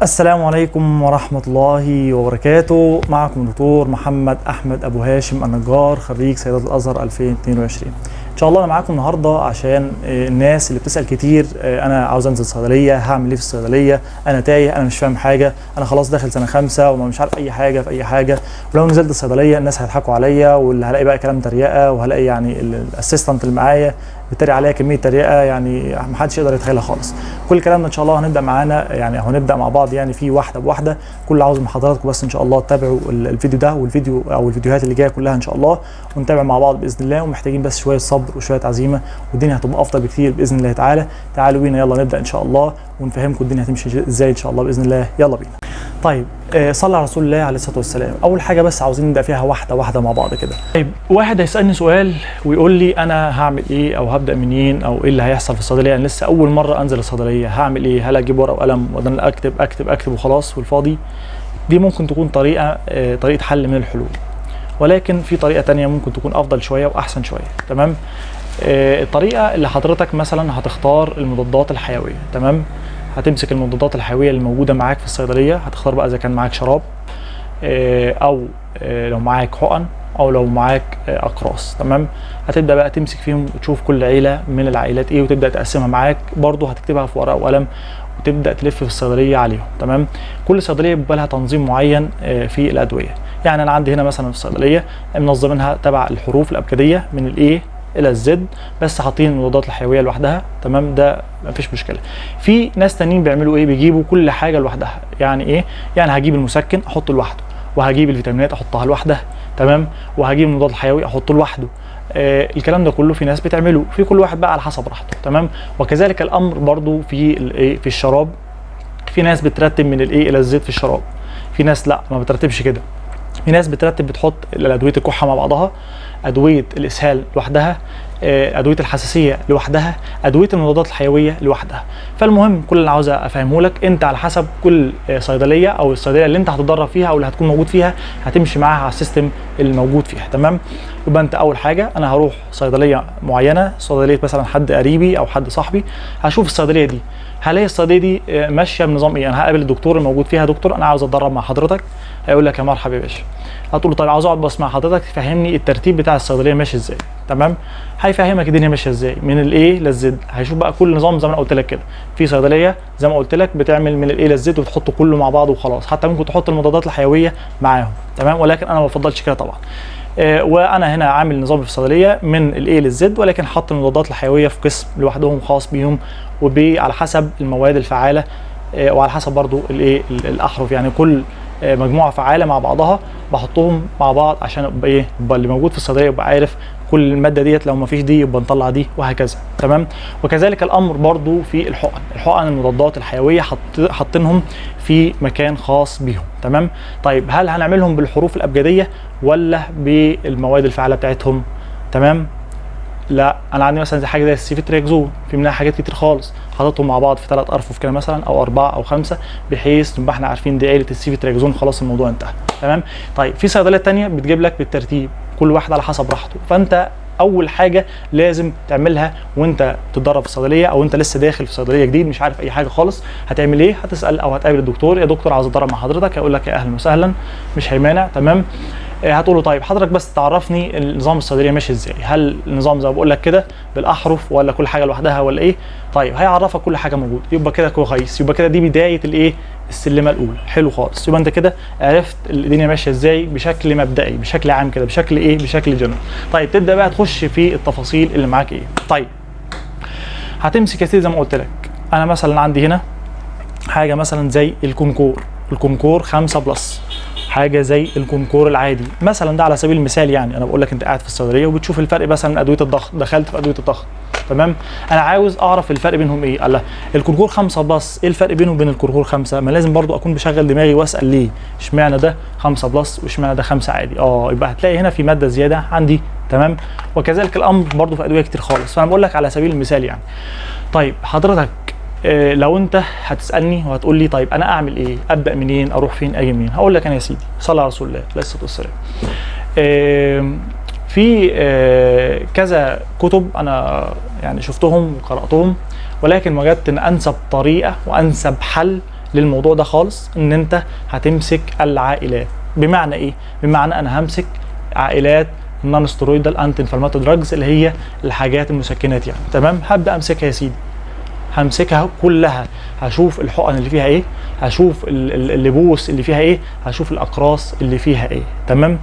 السلام عليكم ورحمة الله وبركاته. معكم دكتور محمد أحمد أبو هاشم النجار، خريج صيدلة الأزهر 2022. إن شاء الله أنا معاكم النهاردة عشان الناس اللي بتسأل كتير، أنا عاوز أنزل صيدلية، هعمل إيه في الصيدلية؟ أنا تايه، أنا مش فاهم حاجة، أنا خلاص داخل سنة 5 ومش عارف أي حاجة في أي حاجة، ولو نزلت الصيدلية الناس هيضحكوا عليا، واللي هلاقي بقى كلام تريقة، وهلاقي يعني الأسيستنت اللي معايا بيتريق عليا كمية تريقة يعني محدش يقدر يتخيلها خالص. كل الكلام ده ان شاء الله هنبدا معانا، يعني هنبدا مع بعض يعني في واحده بواحده. كل اللي عاوز من حضراتكم بس ان شاء الله تتابعوا الفيديو ده والفيديو او الفيديوهات اللي جايه كلها ان شاء الله، ونتابع مع بعض باذن الله. ومحتاجين بس شويه صبر وشويه عزيمه، والدنيا هتبقى افضل بكتير باذن الله تعالى. تعالوا بينا يلا نبدا ان شاء الله، ونفهمكم الدنيا هتمشي ازاي ان شاء الله باذن الله. يلا بينا. طيب صلى على رسول الله عليه الصلاه والسلام. اول حاجه بس عاوزين نبدا فيها واحده واحده مع بعض كده. طيب واحد هيسالني سؤال ويقول لي انا هعمل ايه او هبدا منين او ايه اللي هيحصل في الصيدليه؟ انا لسه اول مره انزل الصيدليه، هعمل ايه؟ هل اجيب ورقه وقلم ولا اكتب اكتب اكتب وخلاص والفاضي؟ دي ممكن تكون طريقه حل من الحلول، ولكن في طريقه تانية ممكن تكون افضل شويه واحسن شويه. تمام. الطريقه اللي حضرتك مثلا هتختار المضادات الحيويه. تمام. هتمسك المضادات الحيويه اللي موجوده معاك في الصيدليه، هتختار بقى اذا كان معاك شراب او لو معاك حقن او لو معاك اقراص. تمام. هتبدا بقى تمسك فيهم وتشوف كل عيله من العائلات ايه، وتبدا تقسمها معاك. برضو هتكتبها في ورقه وقلم وتبدا تلف في الصيدليه عليهم. تمام. كل صيدليه بيبقى لها تنظيم معين في الادويه. يعني انا عندي هنا مثلا في الصيدليه منظمينها تبع الحروف الابجديه من الايه الى الزد، بس حاطين المضادات الحيويه لوحدها. تمام. ده مفيش مشكله. في ناس تانيين بيعملوا ايه؟ بيجيبوا كل حاجه لوحدها. يعني ايه؟ يعني هجيب المسكن احطه لوحده، وهجيب الفيتامينات احطها لوحدها. تمام. وهجيب المضاد الحيوي احطه لوحده. الكلام ده كله في ناس بتعمله، في كل واحد بقى على حسب راحته. تمام. وكذلك الامر برضو في في الشراب. في ناس بترتب من الايه الى الزد في الشراب، في ناس لا ما بترتبش كده. في ناس بترتب بتحط ادويه الكحه مع بعضها، ادويه الاسهال لوحدها، ادويه الحساسيه لوحدها، ادويه المضادات الحيويه لوحدها. فالمهم كل اللي عاوز افهمه لك، انت على حسب كل صيدليه او الصيدليه اللي انت هتتدرب فيها او اللي هتكون موجود فيها هتمشي معاها على السيستم الموجود فيها. تمام. يبقى انت اول حاجه انا هروح صيدليه معينه، صيدليه مثلا حد قريبي او حد صاحبي، هشوف الصيدليه دي هل هي الصيدليه دي ماشيه بنظام ايه. انا هقابل الدكتور الموجود فيها، دكتور انا عاوز اتدرب مع حضرتك. هيقول لك يا مرحبا يا باشا. هتقول له طيب عاوز اقعد بس مع حضرتك تفهمني الترتيب بتاع الصيدليه ماشي ازاي. تمام. هيفهمك الدنيا ماشيه ازاي من الايه للزد. هيشوف بقى كل نظام زي ما انا قلت لك كده. في صيدليه زي ما قلت لك بتعمل من الايه للزد وتحط كله مع بعض وخلاص، حتى ممكن تحط المضادات الحيويه معاهم. تمام. ولكن انا ما بفضلش كده طبعا. وانا هنا عامل نظام في الصيدليه من الايه للزد، ولكن حط المضادات الحيويه في قسم لوحدهم خاص بيهم، وعلى حسب المواد الفعاله وعلى حسب برضو الايه الاحرف. يعني كل مجموعه فعاله مع بعضها بحطهم مع بعض عشان يبقى ايه، يبقى اللي موجود في الصيدليه يبقى عارف كل الماده ديت، لو ما فيش دي يبقى نطلع دي وهكذا. تمام. وكذلك الامر برضو في الحقن المضادات الحيويه حاطينهم في مكان خاص بيهم. تمام. طيب هل هنعملهم بالحروف الابجديه ولا بالمواد الفعاله بتاعتهم؟ تمام. لا، انا عندي مثلا زي حاجه زي السيفيتريكزون، في منها حاجات كتير خالص، حاططهم مع بعض في 3 ارفف كده مثلا او 4 أو 5، بحيث نبقى احنا عارفين دي عيله السيفيتريكزون، خلاص الموضوع انتهى. تمام. طيب في صيدليات تانية بتجيب لك بالترتيب، كل واحد على حسب راحته. فانت اول حاجه لازم تعملها وانت بتتدرب في الصيدليه، او انت لسه داخل في صيدليه جديد مش عارف اي حاجه خالص، هتعمل ايه؟ هتسال او هتقابل الدكتور، يا دكتور عاوز اتدرب مع حضرتك. هيقول لك يا اهلا وسهلا، مش هيمانع. تمام. هتقول له طيب حضرتك بس تعرفني النظام الصيدليه ماشي ازاي، هل النظام زي ما بقول لك كده بالاحرف ولا كل حاجه لوحدها ولا ايه؟ طيب هيعرفك كل حاجه موجوده، يبقى كده كويس، يبقى كده دي بدايه الايه السلمه الاولى. حلو خالص. يبقى انت كده عرفت الدنيا ماشيه ازاي بشكل مبدئي، بشكل عام كده، بشكل ايه، بشكل جنرال. طيب تبدا بقى تخش في التفاصيل اللي معاك ايه. طيب هتمسك يا سيدي زي ما قلت لك، انا مثلا عندي هنا حاجه مثلا زي الكونكور 5+، حاجه زي الكونكور العادي مثلا. ده على سبيل المثال، يعني انا بقول لك انت قاعد في الصيدليه وبتشوف الفرق مثلا من ادويه الضغط، دخلت في ادويه الضغط. تمام. انا عاوز اعرف الفرق بينهم ايه. الله، الكونكور 5+، ايه الفرق بينه وبين الكونكور 5؟ ما لازم برضو اكون بشغل دماغي واسال ليه اشمعنى ده 5+ واشمعنى ده 5 عادي. يبقى هتلاقي هنا في ماده زياده عندي. تمام. وكذلك الامر برضو في ادويه كتير خالص، فانا بقول لك على سبيل المثال يعني. طيب حضرتك لو انت هتسالني وهتقول لي طيب انا اعمل ايه، ابدا منين، اروح فين، اجي منين، هقول لك انا يا سيدي صلى على رسول الله عليه الصلاه والسلام. في كذا كتب انا يعني شفتهم وقراتهم، ولكن وجدت ان انسب طريقه وانسب حل للموضوع ده خالص ان انت هتمسك العائلات. بمعنى ايه؟ بمعنى انا همسك عائلات نون ستيرويدال انتي انفلاماتوري دراجز، اللي هي الحاجات المسكنات يعني. تمام، هبدا امسكها يا سيدي، همسكها كلها، هشوف الحقن اللي فيها ايه، هشوف اللبوس اللي فيها ايه، هشوف الاقراص اللي فيها ايه. تمام،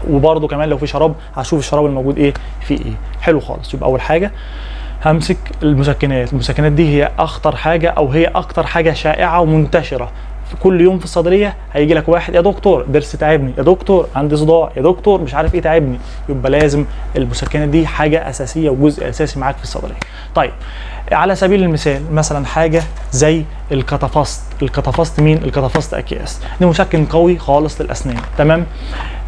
وبرده كمان لو في شراب هشوف الشراب الموجود ايه فيه ايه. حلو خالص. يبقى اول حاجه همسك المسكنات. المسكنات دي هي اخطر حاجه، او هي اكتر حاجه شائعه ومنتشره. في كل يوم في الصيدليه هيجي لك واحد يا دكتور ضرس تعبني، يا دكتور عندي صداع، يا دكتور مش عارف ايه تعبني. يبقى لازم المسكنات دي حاجه اساسيه وجزء اساسي معاك في الصيدليه. طيب على سبيل المثال مثلا حاجه زي الكتافاست. الكتافاست مين؟ الكتافاست اكياس، ده مسكن قوي خالص للاسنان. تمام،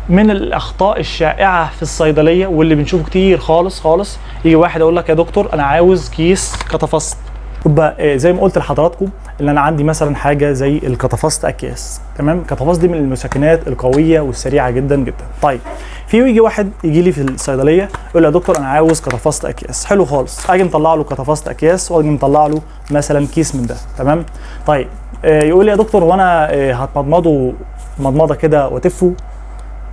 من الاخطاء الشائعه في الصيدليه واللي بنشوفه كتير خالص، يجي واحد يقول لك يا دكتور انا عاوز كيس كتافاست. يبقى زي ما قلت لحضراتكم ان انا عندي مثلا حاجه زي الكتافاست اكياس. تمام، الكتافاست دي من المسكنات القويه والسريعه جدا جدا. طيب يجي واحد يجي لي في الصيدليه يقول لي يا دكتور انا عاوز كتافاست اكياس. حلو خالص، اجي مطلع له كتافاست اكياس واجي مطلع له مثلا كيس من ده. تمام، طيب يقول لي يا دكتور وانا هتمضمضه مضمضه كده وتفه.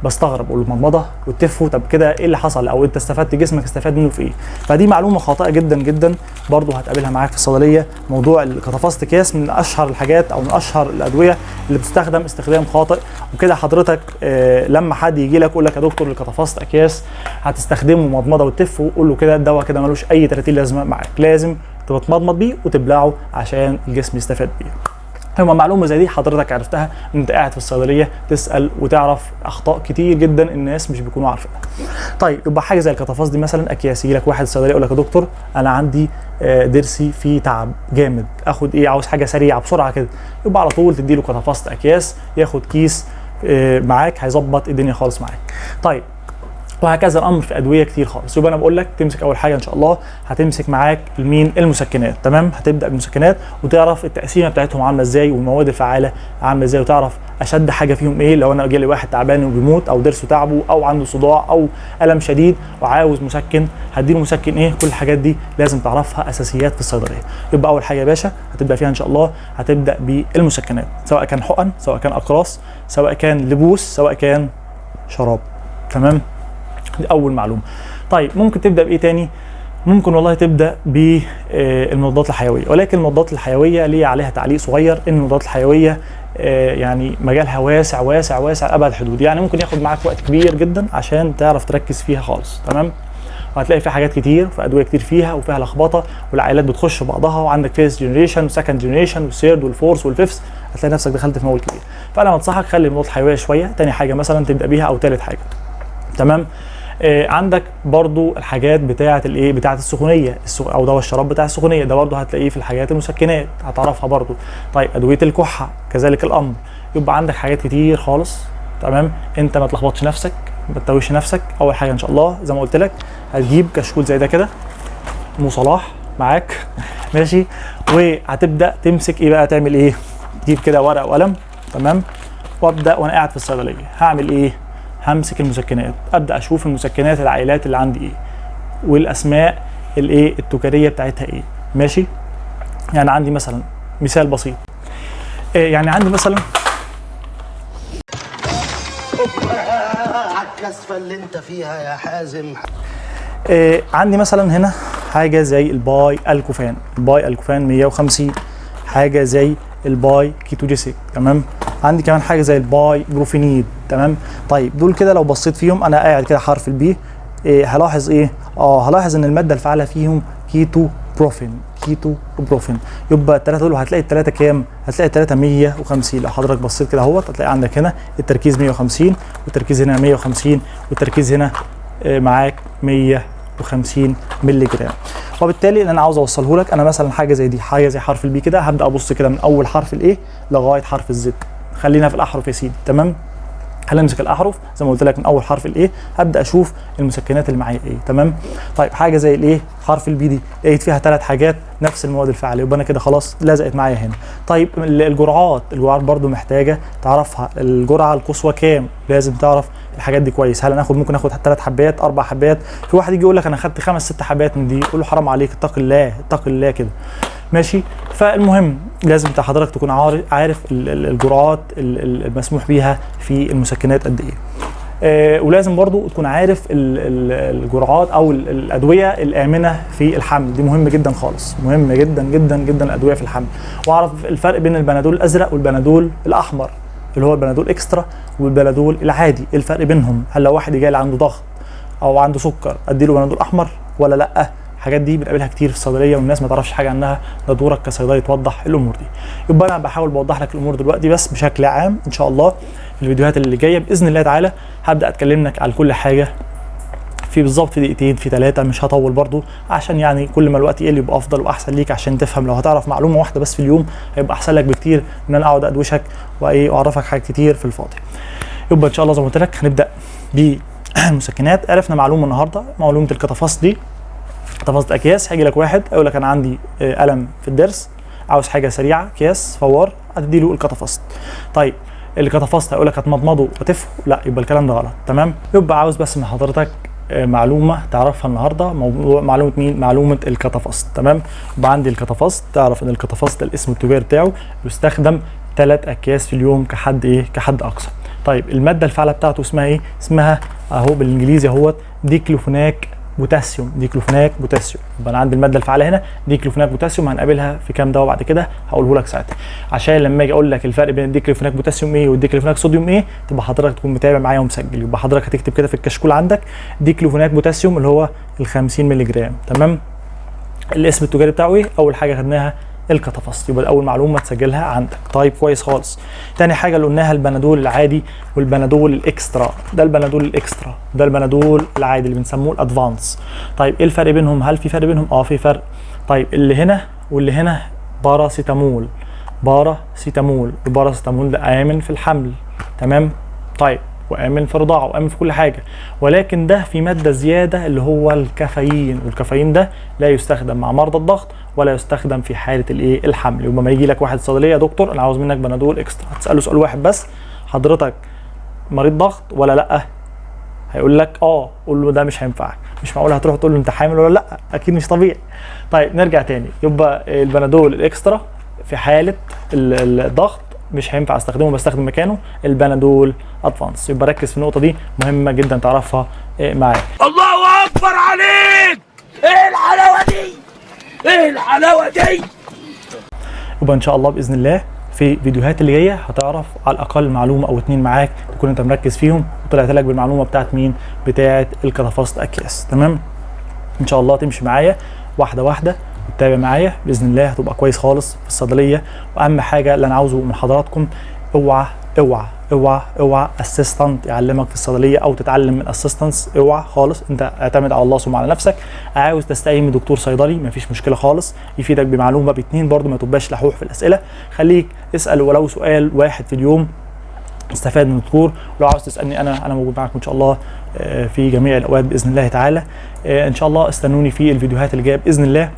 بستغرب، اقول له مضمضه وتفه، طب كده ايه اللي حصل؟ او انت استفدت، جسمك استفاد منه في ايه؟ فدي معلومه خاطئه جدا جدا برضه هتقابلها معاك في الصيدليه. موضوع الكتافاست كيس من اشهر الحاجات او من اشهر الادويه اللي بتستخدم استخدام خاطئ. وكده حضرتك لما حد يجي لك يقول لك يا دكتور الكتافاست اكياس هتستخدمه مضمضه وتفه، قول له كده الدواء كده ملوش اي 30 لازمه معاك، لازم تتمضمض بيه وتبلعه عشان الجسم يستفاد بيه. هما معلومه زي دي حضرتك عرفتها وانت قاعد في الصيدليه تسال وتعرف اخطاء كتير جدا الناس مش بيكونوا عارفينها. طيب يبقى حاجه زي الكتافاست دي مثلا اكياس، يجي لك واحد صيدلي يقول لك يا دكتور انا عندي ضرسي فيه تعب جامد، اخد ايه؟ عاوز حاجه سريعه بسرعه كده. يبقى على طول تدي له كتافاست اكياس، ياخد كيس معاك، هيظبط الدنيا خالص معاك. طيب وهكذا الامر في ادويه كتير خالص. يبقى انا بقول لك تمسك اول حاجه ان شاء الله هتمسك معاك المين؟ المسكنات. تمام، هتبدا بالمسكنات وتعرف التقسيمه بتاعتهم عامله ازاي والمواد الفعاله عامله ازاي، وتعرف اشد حاجه فيهم ايه. لو انا جالي واحد تعبان وبيموت او ضرسه تعبه او عنده صداع او الم شديد وعاوز مسكن، هديله مسكن ايه. كل الحاجات دي لازم تعرفها، اساسيات في الصيدليه. يبقى اول حاجه يا باشا هتبدا فيها ان شاء الله هتبدا بالمسكنات، سواء كان حقن، سواء كان اقراص، سواء كان لبوس، سواء كان شراب. تمام، دي اول معلومه. طيب ممكن تبدا بايه تاني؟ ممكن والله تبدا بالمضادات الحيويه، ولكن المضادات الحيويه ليه عليها تعليق صغير، ان المضادات الحيويه يعني مجالها واسع واسع واسع ابعد الحدود، يعني ممكن ياخد معاك وقت كبير جدا عشان تعرف تركز فيها خالص. تمام، وهتلاقي فيها حاجات كتير، في ادويه كتير فيها وفيها لخبطه، والعائلات بتخش في بعضها، وعندك فيرست جنريشن وسكند جنريشن والثيرد والفورث والفيفث، هتلاقي نفسك دخلت في موال كبير. فانا بنصحك خلي المضادات الحيويه شويه، تاني حاجه مثلا تبدا بيها، او ثالث حاجه. تمام، عندك برضو الحاجات بتاعه الايه؟ بتاعه السخونيه، او دواء الشراب بتاع السخونيه، ده برضو هتلاقيه في الحاجات المسكنات، هتعرفها برضو. طيب ادويه الكحه كذلك الامر. يبقى عندك حاجات كتير خالص. تمام، انت ما تلخبطش نفسك، ما تتوهش نفسك. اول حاجه ان شاء الله زي ما قلت لك هتجيب كشكول زي ده كده، مو صلاح معاك ماشي، وهتبدا تمسك ايه بقى؟ تعمل ايه؟ تجيب كده ورقه وقلم. تمام، وابدا وانا قاعد في الصيدليه هعمل ايه؟ همسك المسكنات، ابدا اشوف المسكنات العائلات اللي عندي ايه، والاسماء الايه التجاريه بتاعتها ايه. ماشي، يعني عندي مثلا مثال بسيط، يعني عندي مثلا على الكسفه اللي انت فيها يا حازم. عندي مثلا هنا حاجه زي الباي الكوفان. الباي الكوفان 150. حاجه زي الباي كيتوجيسيك. تمام، عندي كمان حاجه زي الباي بروفينيد. تمام، طيب دول كده لو بصيت فيهم انا قاعد كده حرف البي، هلاحظ ايه؟ هلاحظ ان الماده الفعاله فيهم كيتو بروفين. كيتو بروفين. يبقى الثلاثه دول هتلاقي الثلاثه كام؟ هتلاقي الثلاثه 150. لو حضرتك بصيت كده اهوت هتلاقي عندك هنا التركيز 150، والتركيز هنا 150، والتركيز هنا معاك 150 مللي جرام. وبالتالي اللي انا عاوز اوصله لك، انا مثلا حاجه زي دي، حاجه زي حرف البي كده، هبدا ابص كده من اول حرف الايه لغايه حرف الزد. خلينا في الاحرف يا سيدي. تمام، هنمسك الاحرف زي ما قلت لك من اول حرف الايه، هبدا اشوف المسكنات اللي معايا ايه. تمام، طيب حاجه زي الايه حرف البي دي، لقيت فيها ثلاث حاجات نفس المواد الفعاله، يبقى انا كده خلاص لزقت معايا هنا. طيب الجرعات برضو محتاجه تعرفها، الجرعه القصوى كام؟ لازم تعرف الحاجات دي كويس. هل ممكن اخد 3 حبات 4 حبات؟ في واحد يجي يقول لك انا خدت 5 6 حبات من دي، قول له حرام عليك، اتق الله اتق الله كده. ماشي. فالمهم لازم حضرتك تكون عارف الجرعات المسموح بيها في المسكنات قد ايه. ولازم برضو تكون عارف الجرعات او الادويه الامنه في الحمل، دي مهم جدا خالص، مهم جدا جدا جدا الادويه في الحمل. واعرف الفرق بين البنادول الازرق والبنادول الاحمر اللي هو البنادول اكسترا والبنادول العادي، ايه الفرق بينهم؟ هل لو واحد جاي عنده ضغط او عنده سكر اديله بنادول احمر ولا لا؟ الحاجات دي بنقابلها كتير في الصيدليه والناس ما تعرفش حاجه عنها، ده دورك كصيدلي توضح الامور دي. يبقى انا بحاول بوضح لك الامور دلوقتي بس بشكل عام. ان شاء الله في الفيديوهات اللي جايه باذن الله تعالى هبدا اتكلم لك على كل حاجه في بالظبط في دقيقتين في 3، مش هطول برضو عشان يعني كل ما الوقت يقل يبقى افضل واحسن ليك عشان تفهم. لو هتعرف معلومه واحده بس في اليوم هيبقى احسن لك بكتير من انا اقعد ادوشك واعرفك حاجات كتير في الفاضي. يبقى ان شاء الله زي ما قلت لك هنبدا بالمسكنات. عرفنا معلومه النهارده، معلومه الكتافاست دي. كتافاست اكياس، هيجي لك واحد يقول لك انا عندي الم في الضرس، عاوز حاجه سريعه، اكياس فوار، هتدي له الكتافاست. طيب الكتافاست هيقول لك هتمضمضه وتفه، لا يبقى الكلام ده غلط. تمام. يبقى عاوز بس من حضرتك معلومه تعرفها النهارده، موضوع معلومه مين؟ معلومه الكتافاست. تمام. يبقى عندي الكتافاست، تعرف ان الكتافاست الاسم التجاري بتاعه يستخدم 3 اكياس في اليوم كحد ايه؟ كحد اقصى. طيب الماده الفعاله بتاعته اسمها ايه؟ اسمها اهو بالانجليزي اهوت ديكلوفيناك بوتاسيوم. ديكلوفيناك بوتاسيوم. يبقى انا عندي الماده الفعاله هنا ديكلوفيناك بوتاسيوم، هنقابلها في كام دواء بعد كده هقوله لك ساعتها، عشان لما اجي اقول لك الفرق بين الديكلوفيناك بوتاسيوم ايه والديكلوفيناك صوديوم ايه تبقى حضرتك تكون متابع معايا ومسجل. يبقى حضرتك هتكتب كده في الكشكول عندك ديكلوفيناك بوتاسيوم اللي هو ال 50 مللي جرام. تمام. الاسم التجاري بتاعه ايه؟ اول حاجه خدناها الكتافاست، يبقى اول معلومه تسجلها عندك. طيب كويس خالص. تاني حاجه اللي قلناها البنادول العادي والبنادول الاكسترا، ده البنادول الاكسترا، ده البنادول العادي اللي بنسموه الادفانس. طيب ايه الفرق بينهم؟ هل في فرق بينهم؟ في فرق. طيب اللي هنا واللي هنا باراسيتامول، باراسيتامول، الباراسيتامول ده امن في الحمل. تمام. طيب وامن في الرضاعه وامن في كل حاجه، ولكن ده في ماده زياده اللي هو الكافيين، والكافيين ده لا يستخدم مع مرضى الضغط ولا يستخدم في حاله الايه؟ الحمل. يبقى ما يجي لك واحد صيدليه يا دكتور انا عاوز منك بنادول اكسترا، هتساله سؤال واحد بس، حضرتك مريض ضغط ولا لا؟ هيقول لك قول له ده مش هينفعك. مش معقول هتروح تقول له انت حامل ولا لا، اكيد مش طبيعي. طيب نرجع تاني، يبقى البنادول الاكسترا في حاله الضغط مش هينفع استخدمه، بستخدم مكانه البنادول ادفانس. يبقى ركز في النقطه دي، مهمه جدا تعرفها معايا. الله اكبر عليك، ايه الحلاوه دي، ايه الحلاوه دي. يبقى ان شاء الله باذن الله في الفيديوهات اللي جايه هتعرف على الاقل معلومه او 2 معاك تكون انت مركز فيهم، وطلعت لك بالمعلومه بتاعت مين؟ بتاعت الكتافاست اكياس. تمام. ان شاء الله تمشي معايا واحده واحده وتتابع معايا باذن الله، هتبقى كويس خالص في الصيدليه. واهم حاجه اللي انا عاوزه من حضراتكم، اوعى اوعى اوعى اوعى اسيستنت يعلمك في الصيدليه او تتعلم من اسيستنتس، اوعى خالص. انت اعتمد على الله ثم على نفسك. عاوز تستعين من دكتور صيدلي مفيش مشكله خالص، يفيدك بمعلومه ب2 برضو، ما تبقاش لحوح في الاسئله. خليك اسال ولو سؤال واحد في اليوم، استفاد من الدكتور. ولو عاوز تسالني انا موجود معاكم ان شاء الله في جميع الاوقات باذن الله تعالى. ان شاء الله استنوني في الفيديوهات اللي جايه باذن الله.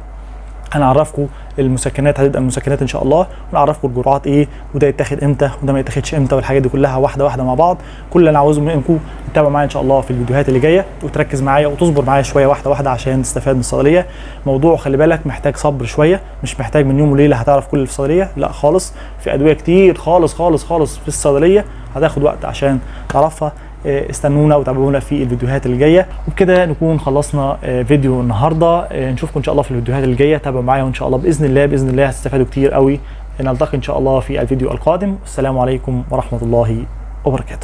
هنعرفكم المسكنات، هتبدا المسكنات ان شاء الله، ونعرفكم الجرعات ايه، وده يتاخد امتى وده ما يتاخدش امتى، والحاجات دي كلها واحده واحده مع بعض. كل اللي انا عاوزه منكم تتابع معايا ان شاء الله في الفيديوهات اللي جايه، وتركز معايا وتصبر معايا شويه واحده واحده عشان تستفاد من الصيدليه. موضوع خلي بالك محتاج صبر شويه، مش محتاج من يوم وليله هتعرف كل اللي في الصيدليه، لا خالص. في ادويه كتير خالص خالص خالص في الصيدليه هتاخد وقت عشان تعرفها. استنونا وتابعونا في الفيديوهات اللي جايه. وبكده نكون خلصنا فيديو النهارده. نشوفكم ان شاء الله في الفيديوهات اللي جايه، تابعوا معايا وان شاء الله باذن الله باذن الله هتستفادوا كتير قوي. نلتقي ان شاء الله في الفيديو القادم. السلام عليكم ورحمه الله وبركاته.